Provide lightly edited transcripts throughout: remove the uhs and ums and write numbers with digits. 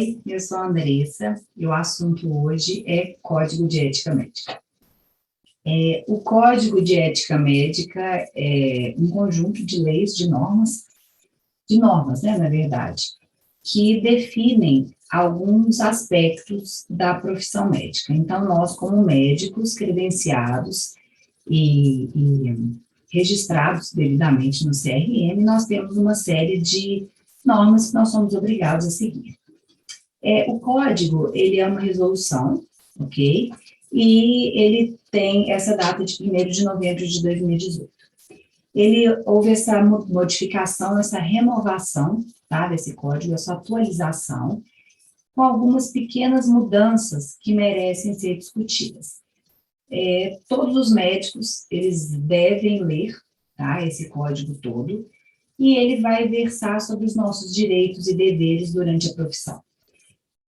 Oi, eu sou a Andressa e o assunto hoje é Código de Ética Médica. O Código de Ética Médica é um conjunto de leis, de normas, né, na verdade, que definem alguns aspectos da profissão médica. Então, nós, como médicos credenciados e registrados devidamente no CRM, nós temos uma série de normas que nós somos obrigados a seguir. O código, ele é uma resolução, ok? E ele tem essa data de 1º de novembro de 2018. Houve essa modificação, essa renovação, tá, desse código, essa atualização, com algumas pequenas mudanças que merecem ser discutidas. Todos os médicos, eles devem ler, tá, esse código todo, e ele vai versar sobre os nossos direitos e deveres durante a profissão.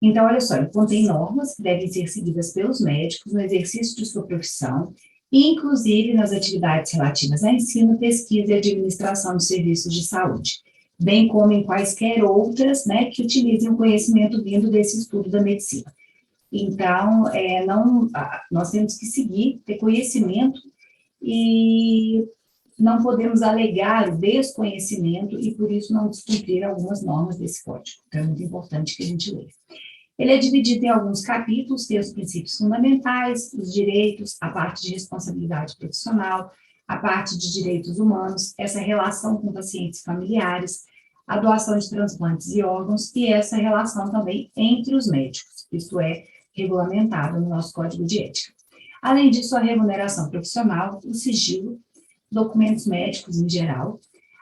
Então, olha só, ele contém normas que devem ser seguidas pelos médicos no exercício de sua profissão, inclusive nas atividades relativas a ensino, pesquisa e administração de serviços de saúde, bem como em quaisquer outras, né, que utilizem o conhecimento vindo desse estudo da medicina. Então, nós temos que seguir, ter conhecimento e não podemos alegar o desconhecimento e, por isso, não descumprir algumas normas desse código. Então, é muito importante que a gente leia. Ele é dividido em alguns capítulos, tem os princípios fundamentais, os direitos, a parte de responsabilidade profissional, a parte de direitos humanos, essa relação com pacientes familiares, a doação de transplantes e órgãos e essa relação também entre os médicos. Isso é regulamentado no nosso Código de Ética. Além disso, a remuneração profissional, o sigilo, documentos médicos em geral,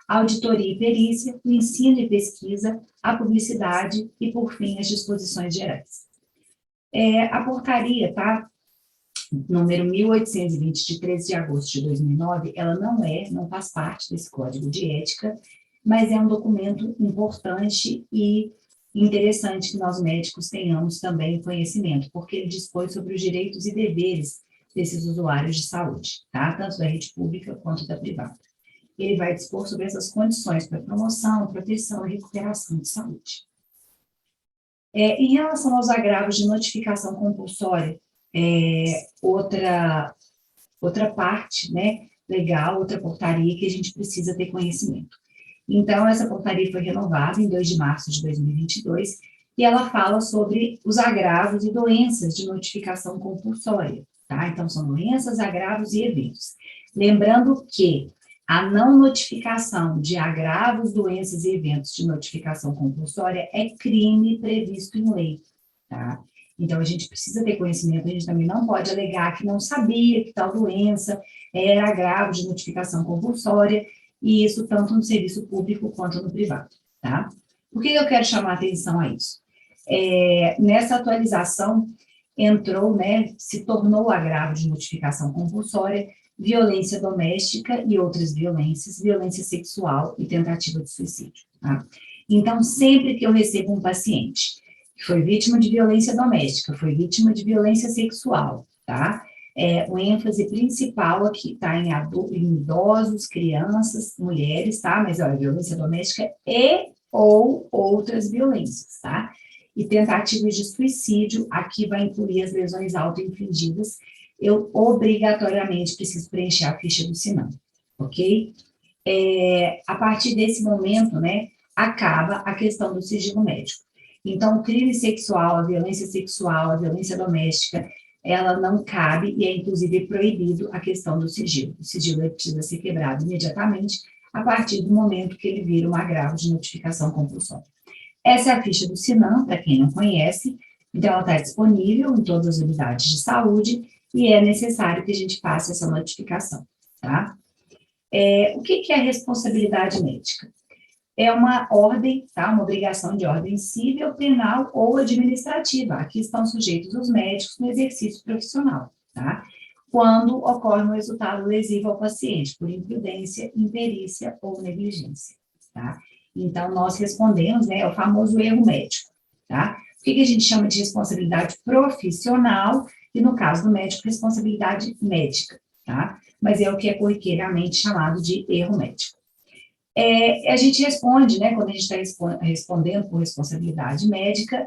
a auditoria e perícia, o ensino e pesquisa, a publicidade e, por fim, as disposições gerais. A portaria, tá? Número 1820, de 13 de agosto de 2009, ela não faz parte desse Código de Ética, mas é um documento importante e interessante que nós médicos tenhamos também conhecimento, porque ele dispõe sobre os direitos e deveres desses usuários de saúde, tá? Tanto da rede pública quanto da privada. Ele vai dispor sobre essas condições para promoção, proteção e recuperação de saúde. Em relação aos agravos de notificação compulsória, outra parte, né, legal, outra portaria que a gente precisa ter conhecimento. Então, essa portaria foi renovada em 2 de março de 2022, e ela fala sobre os agravos e doenças de notificação compulsória, tá? Então, são doenças, agravos e eventos. Lembrando que a não notificação de agravos, doenças e eventos de notificação compulsória é crime previsto em lei, tá? Então, a gente precisa ter conhecimento, a gente também não pode alegar que não sabia que tal doença era agravo de notificação compulsória, e isso tanto no serviço público quanto no privado, tá? Por que eu quero chamar a atenção a isso? Nessa atualização, entrou, né, se tornou agravo de notificação compulsória, violência doméstica e outras violências, violência sexual e tentativa de suicídio, tá? Então, sempre que eu recebo um paciente que foi vítima de violência doméstica, foi vítima de violência sexual, tá? O ênfase principal aqui está em idosos, crianças, mulheres, tá? Mas, olha, violência doméstica ou outras violências, tá? E tentativas de suicídio, aqui vai incluir as lesões auto-infligidas. Eu obrigatoriamente preciso preencher a ficha do SINAM, ok? A partir desse momento, né, acaba a questão do sigilo médico. Então, o crime sexual, a violência doméstica, ela não cabe e é, inclusive, proibido a questão do sigilo. O sigilo precisa ser quebrado imediatamente a partir do momento que ele vira um agravo de notificação compulsória. Essa é a ficha do SINAM, para quem não conhece, então ela está disponível em todas as unidades de saúde e é necessário que a gente faça essa notificação, tá? O que é responsabilidade médica? É uma ordem, tá? Uma obrigação de ordem civil, penal ou administrativa. Aqui estão sujeitos os médicos no exercício profissional, tá? Quando ocorre um resultado lesivo ao paciente, por imprudência, imperícia ou negligência, tá? Então, nós respondemos, né, o famoso erro médico, tá? O que a gente chama de responsabilidade profissional e, no caso do médico, responsabilidade médica, tá? Mas é o que é corriqueiramente chamado de erro médico. A gente responde, né, quando a gente está respondendo por responsabilidade médica,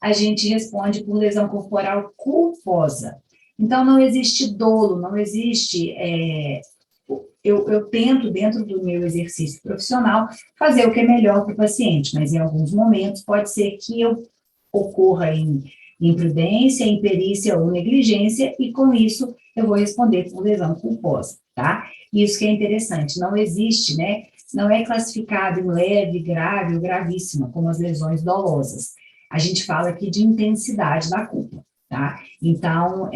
a gente responde por lesão corporal culposa. Então, não existe dolo, não existe... Eu tento, dentro do meu exercício profissional, fazer o que é melhor para o paciente, mas em alguns momentos pode ser que eu ocorra em imprudência, imperícia ou negligência, e com isso eu vou responder por lesão culposa, tá? Isso que é interessante, não existe, né? Não é classificado em leve, grave ou gravíssima, como as lesões dolosas. A gente fala aqui de intensidade da culpa, tá? Então,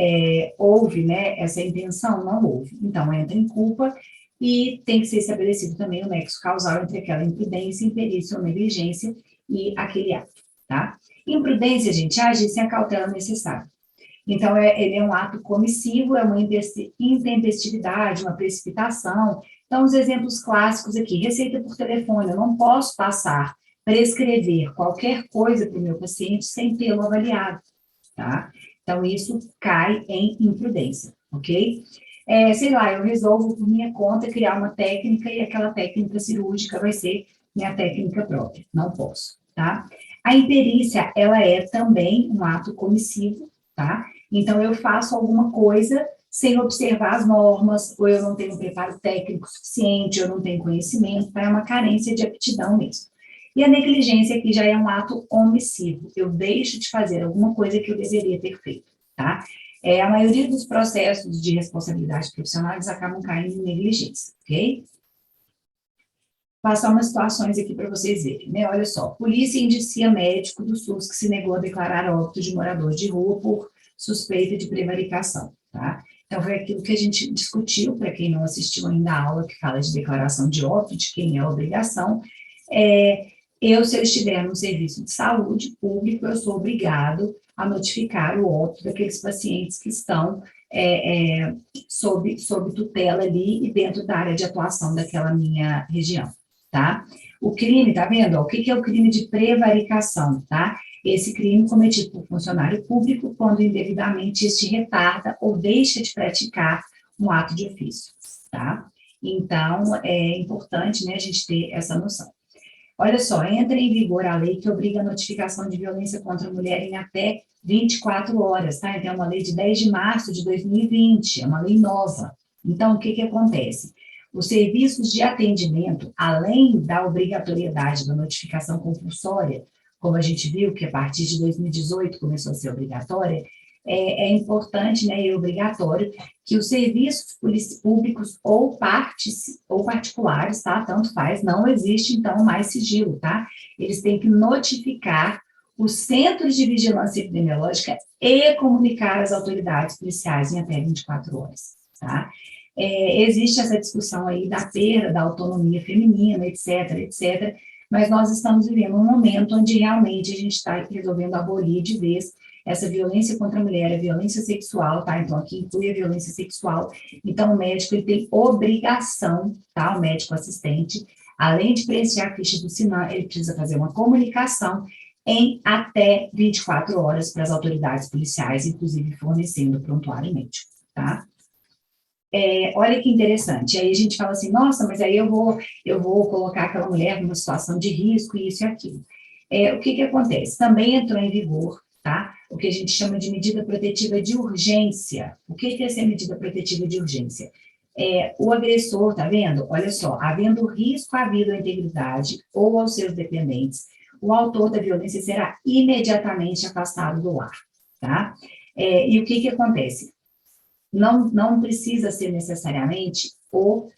houve, né, essa intenção? Não houve. Então, entra em culpa e tem que ser estabelecido também o nexo causal entre aquela imprudência, imperícia ou negligência e aquele ato, tá? Imprudência, gente, agir sem a cautela necessária. Então, ele é um ato comissivo, é uma intempestividade, uma precipitação. Então, os exemplos clássicos aqui, receita por telefone, eu não posso passar, prescrever qualquer coisa para o meu paciente sem tê-lo avaliado, tá? Então, isso cai em imprudência, ok? Sei lá, eu resolvo por minha conta criar uma técnica e aquela técnica cirúrgica vai ser minha técnica própria, não posso, tá? A imperícia, ela é também um ato comissivo, tá? Então, eu faço alguma coisa sem observar as normas, ou eu não tenho preparo técnico suficiente, eu não tenho conhecimento, tá? É uma carência de aptidão mesmo. E a negligência aqui já é um ato omissivo, eu deixo de fazer alguma coisa que eu deveria ter feito, tá? A maioria dos processos de responsabilidade profissional, eles acabam caindo em negligência, ok? Passar umas situações aqui para vocês verem, né? Olha só, polícia indicia médico do SUS que se negou a declarar óbito de morador de rua por suspeita de prevaricação, tá? Então, foi aquilo que a gente discutiu, para quem não assistiu ainda a aula que fala de declaração de óbito, de quem é a obrigação. Se eu estiver no serviço de saúde público, eu sou obrigado a notificar o óbito daqueles pacientes que estão sob tutela ali e dentro da área de atuação daquela minha região, tá? O crime, tá vendo? O que é o crime de prevaricação, tá? Esse crime cometido por funcionário público quando indevidamente este retarda ou deixa de praticar um ato de ofício, tá? Então, é importante, né, a gente ter essa noção. Olha só, entra em vigor a lei que obriga a notificação de violência contra a mulher em até 24 horas, tá? Então, é uma lei de 10 de março de 2020, é uma lei nova. Então, o que acontece? Os serviços de atendimento, além da obrigatoriedade da notificação compulsória, como a gente viu que a partir de 2018 começou a ser obrigatória, é importante, né, e obrigatório que os serviços públicos ou particulares, tá, tanto faz, não existe, então, mais sigilo, tá? Eles têm que notificar os centros de vigilância epidemiológica e comunicar às autoridades policiais em até 24 horas, tá? Existe essa discussão aí da perda da autonomia feminina, etc., etc., mas nós estamos vivendo um momento onde realmente a gente está resolvendo abolir de vez essa violência contra a mulher, a violência sexual, tá? Então, aqui inclui a violência sexual. Então, o médico, ele tem obrigação, tá? O médico assistente, além de preencher a ficha do SINAM, ele precisa fazer uma comunicação em até 24 horas para as autoridades policiais, inclusive fornecendo prontuário médico, tá? Olha que interessante, aí a gente fala assim, nossa, mas aí eu vou colocar aquela mulher numa situação de risco, isso e aquilo. O que acontece? Também entrou em vigor, tá? O que a gente chama de medida protetiva de urgência. O que é essa medida protetiva de urgência? O agressor, tá vendo? Olha só, havendo risco à vida ou à integridade ou aos seus dependentes, o autor da violência será imediatamente afastado do lar, tá? E o que acontece? Não precisa ser necessariamente o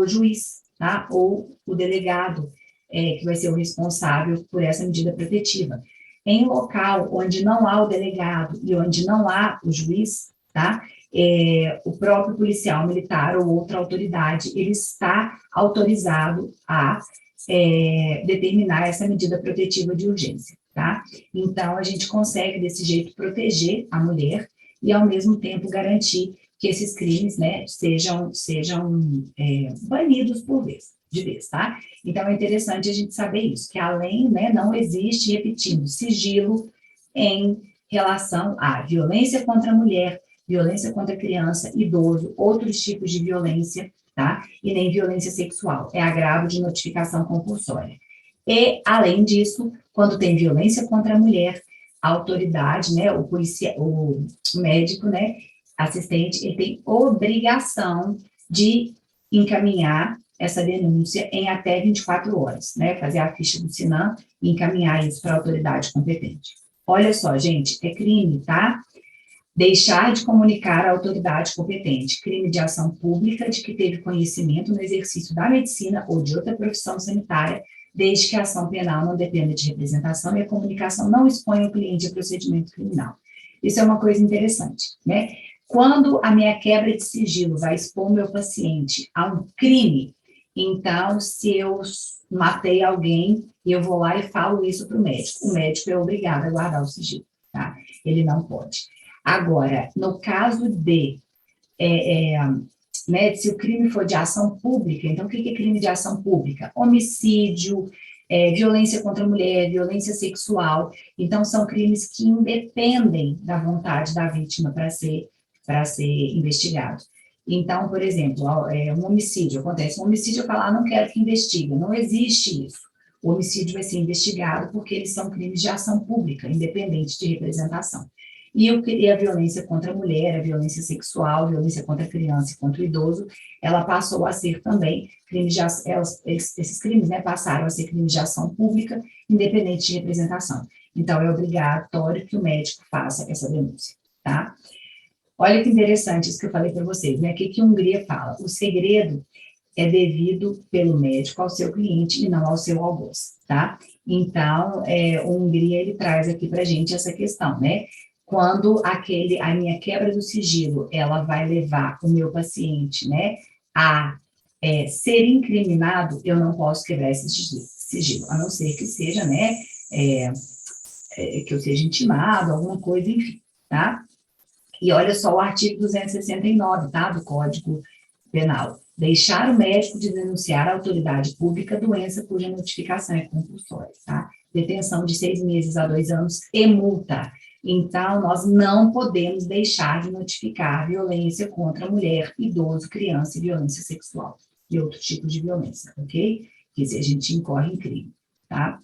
juiz, tá? Ou o delegado, que vai ser o responsável por essa medida protetiva. Em local onde não há o delegado e onde não há o juiz, tá? O próprio policial militar ou outra autoridade, ele está autorizado a determinar essa medida protetiva de urgência, tá? Então, a gente consegue, desse jeito, proteger a mulher e, ao mesmo tempo, garantir que esses crimes, né, sejam banidos de vez, tá? Então, é interessante a gente saber isso, que além, né, não existe, repetindo, sigilo em relação à violência contra a mulher, violência contra a criança, idoso, outros tipos de violência, tá? E nem violência sexual, é agravo de notificação compulsória. E, além disso, quando tem violência contra a mulher, a autoridade, né, o médico, né, assistente, ele tem obrigação de encaminhar essa denúncia em até 24 horas, né, fazer a ficha do SINAM e encaminhar isso para a autoridade competente. Olha só, gente, é crime, tá? Deixar de comunicar à autoridade competente, crime de ação pública de que teve conhecimento no exercício da medicina ou de outra profissão sanitária, desde que a ação penal não dependa de representação e a comunicação não exponha o cliente a procedimento criminal. Isso é uma coisa interessante, né? Quando a minha quebra de sigilo vai expor o meu paciente a um crime, então, se eu matei alguém, eu vou lá e falo isso para o médico é obrigado a guardar o sigilo, tá? Ele não pode. Agora, no caso de, né, se o crime for de ação pública, então o que é crime de ação pública? Homicídio, violência contra a mulher, violência sexual, então são crimes que independem da vontade da vítima para ser investigado. Então, por exemplo, um homicídio, acontece um homicídio, eu falo, não quero que investigue, não existe isso. O homicídio vai ser investigado porque eles são crimes de ação pública, independente de representação. E a violência contra a mulher, a violência sexual, a violência contra a criança e contra o idoso, ela passou a ser também crimes esses crimes, né, passaram a ser crimes de ação pública, independente de representação. Então, é obrigatório que o médico faça essa denúncia, tá? Olha que interessante isso que eu falei para vocês, né? O que a Hungria fala? O segredo é devido pelo médico ao seu cliente e não ao seu algoz, tá? Então, o Hungria, ele traz aqui para a gente essa questão, né? Quando a minha quebra do sigilo, ela vai levar o meu paciente, né, a ser incriminado, eu não posso quebrar esse sigilo, a não ser que seja, né, que eu seja intimado, alguma coisa, enfim, tá? E olha só o artigo 269, tá, do Código Penal. Deixar o médico de denunciar à autoridade pública doença cuja notificação é compulsória, tá? Detenção de 6 meses a 2 anos e multa. Então, nós não podemos deixar de notificar violência contra mulher, idoso, criança e violência sexual e outros tipos de violência, ok? Que se a gente incorre em crime, tá?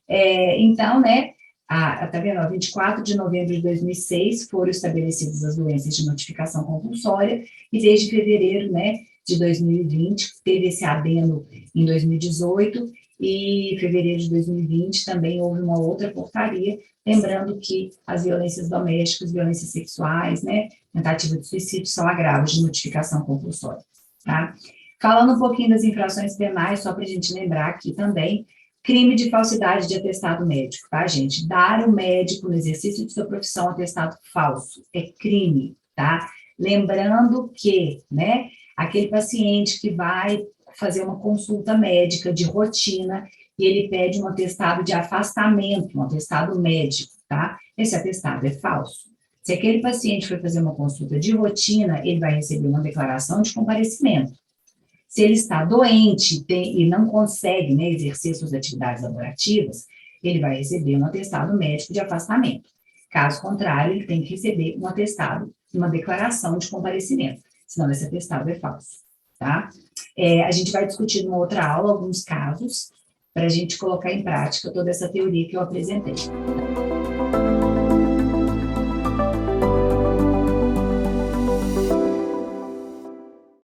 Então, né, tá vendo? 24 de novembro de 2006 foram estabelecidas as doenças de notificação compulsória e desde fevereiro, né, de 2020, teve esse adendo em 2018 e em fevereiro de 2020 também houve uma outra portaria, lembrando que as violências domésticas, violências sexuais, né, tentativa de suicídio são agravos de notificação compulsória, tá? Falando um pouquinho das infrações penais, só para a gente lembrar aqui também, crime de falsidade de atestado médico, tá, gente? Dar ao médico, no exercício de sua profissão, atestado falso é crime, tá? Lembrando que, né, aquele paciente que vai fazer uma consulta médica de rotina e ele pede um atestado de afastamento, um atestado médico, tá? Esse atestado é falso. Se aquele paciente for fazer uma consulta de rotina, ele vai receber uma declaração de comparecimento. Se ele está doente e não consegue, né, exercer suas atividades laborativas, ele vai receber um atestado médico de afastamento. Caso contrário, ele tem que receber um atestado, uma declaração de comparecimento, senão esse atestado é falso, tá? A gente vai discutir numa outra aula alguns casos para a gente colocar em prática toda essa teoria que eu apresentei.